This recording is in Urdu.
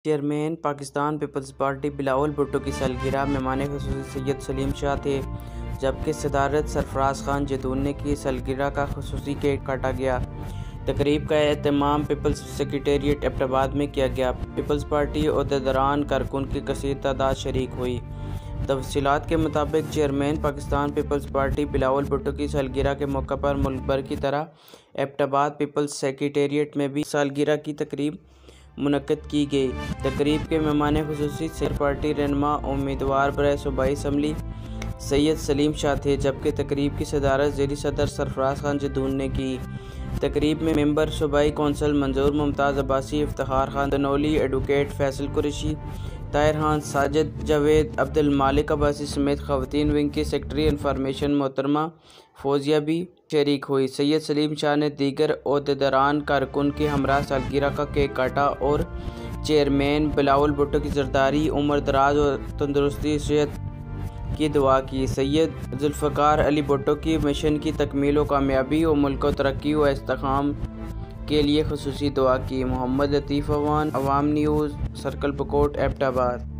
چیئرمین پاکستان پیپلز پارٹی بلاول بھٹو کی سالگرہ مہمان خصوصی سید سلیم شاہ تھے، جبکہ صدارت سرفراز خان جدون کی سالگرہ کا خصوصی کیک کاٹا گیا۔ تقریب کا اہتمام پیپلز سیکریٹریٹ ایبٹ آباد میں کیا گیا۔ پیپلز پارٹی عہدیداران کارکن کی کثیر تعداد شریک ہوئی۔ تفصیلات کے مطابق چیئرمین پاکستان پیپلز پارٹی بلاول بھٹو کی سالگرہ کے موقع پر ملک بھر کی طرح ایبٹ آباد پیپلز سیکریٹریٹ میں بھی سالگرہ کی تقریب منعقد کی گئی۔ تقریب کے مہمان خصوصی صدر پارٹی رہنما امیدوار برائے صوبائی اسمبلی سید سلیم شاہ تھے، جبکہ تقریب کی صدارت زیر صدر سرفراز خان جدون نے کی۔ تقریب میں ممبر صوبائی کونسل منظور ممتاز عباسی، افتخار خان دنولی، ایڈوکیٹ فیصل قریشی، طاہر خان، ساجد جاوید، عبدالمالک عباسی سمیت خواتین ونگ کی سیکرٹری انفارمیشن محترمہ فوزیہ بھی شریک ہوئی۔ سید سلیم شاہ نے دیگر عہدیداران کارکن کے ہمراہ سالگرہ کا کیک کاٹا اور چیئرمین بلاول بھٹو کی زرداری، عمر دراز اور تندرستی صحت کی دعا کی۔ سید ذوالفقار علی بھٹو کی مشن کی تکمیل و کامیابی اور ملک کو ترقی و استحکام کے لیے خصوصی دعا کی۔ محمد لطیف عوام نیوز، سرکل بکوٹ، ایبٹ آباد۔